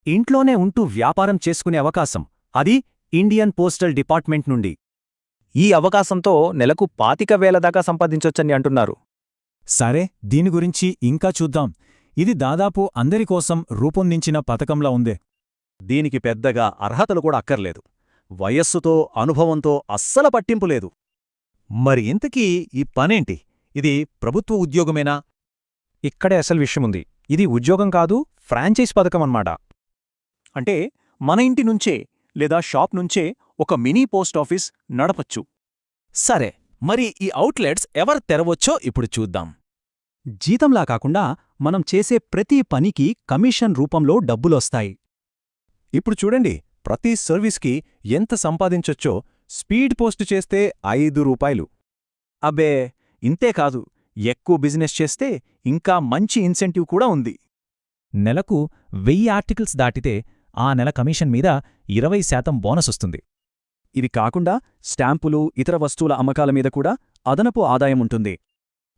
ఇంట్లోనే ఉంటూ వ్యాపారం చేసుకునే అవకాశం, అది ఇండియన్ పోస్టల్ డిపార్ట్మెంట్ నుండి. ఈ అవకాశంతో నెలకు 25,000 దాకా సంపాదించొచ్చని అంటున్నారు. సరే, దీని గురించి ఇంకా చూద్దాం. ఇది దాదాపు అందరికోసం రూపొందించిన పథకంలా ఉందే. దీనికి పెద్దగా అర్హతలు కూడా అక్కర్లేదు. వయస్సుతో, అనుభవంతో అస్సల పట్టింపులేదు. మరి ఇంతకీ ఈ పనేంటి? ఇది ప్రభుత్వ ఉద్యోగమేనా? ఇక్కడే అసలు విషయముంది. ఇది ఉద్యోగం కాదు, ఫ్రాంచైజ్ పథకం అన్నమాట. అంటే మన ఇంటి నుంచే లేదా షాప్ నుంచే ఒక మినీ పోస్టాఫీస్ నడపచ్చు. సరే, మరి ఈ అవుట్లెట్స్ ఎవరు తెరవచ్చో ఇప్పుడు చూద్దాం. జీతంలా కాకుండా మనం చేసే ప్రతి పనికి కమిషన్ రూపంలో డబ్బులొస్తాయి. ఇప్పుడు చూడండి, ప్రతి సర్వీస్కి ఎంత సంపాదించొచ్చో. స్పీడ్ పోస్ట్ చేస్తే 5 రూపాయలు. అబ్బే, ఇంతేకాదు, ఎక్కువ బిజినెస్ చేస్తే ఇంకా మంచి ఇన్సెంటివ్ కూడా ఉంది. నెలకు 1000 ఆర్టికల్స్ దాటితే ఆ నెల కమిషన్ మీద 20% బోనసొస్తుంది. ఇవి కాకుండా స్టాంపులు, ఇతర వస్తువుల అమ్మకాల మీద కూడా అదనపు ఆదాయం ఉంటుంది.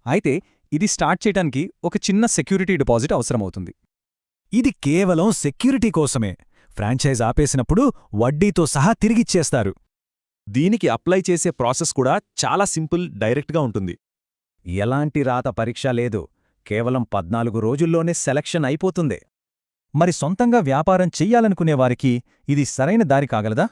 అయితే ఇది స్టార్ట్ చేయడానికి ఒక చిన్న సెక్యూరిటీ డిపాజిట్ అవసరమవుతుంది. ఇది కేవలం సెక్యూరిటీ కోసమే. ఫ్రాంచైజ్ ఆపేసినప్పుడు వడ్డీతో సహా తిరిగిచ్చేస్తారు. దీనికి అప్లై చేసే ప్రాసెస్ కూడా చాలా సింపుల్, డైరెక్ట్గా ఉంటుంది. ఎలాంటి రాత పరీక్ష లేదు. కేవలం 14 రోజుల్లోనే సెలక్షన్ అయిపోతుంది. మరి సొంతంగా వ్యాపారం చెయ్యాలనుకునేవారికి ఇది సరైన దారి కాగలదా?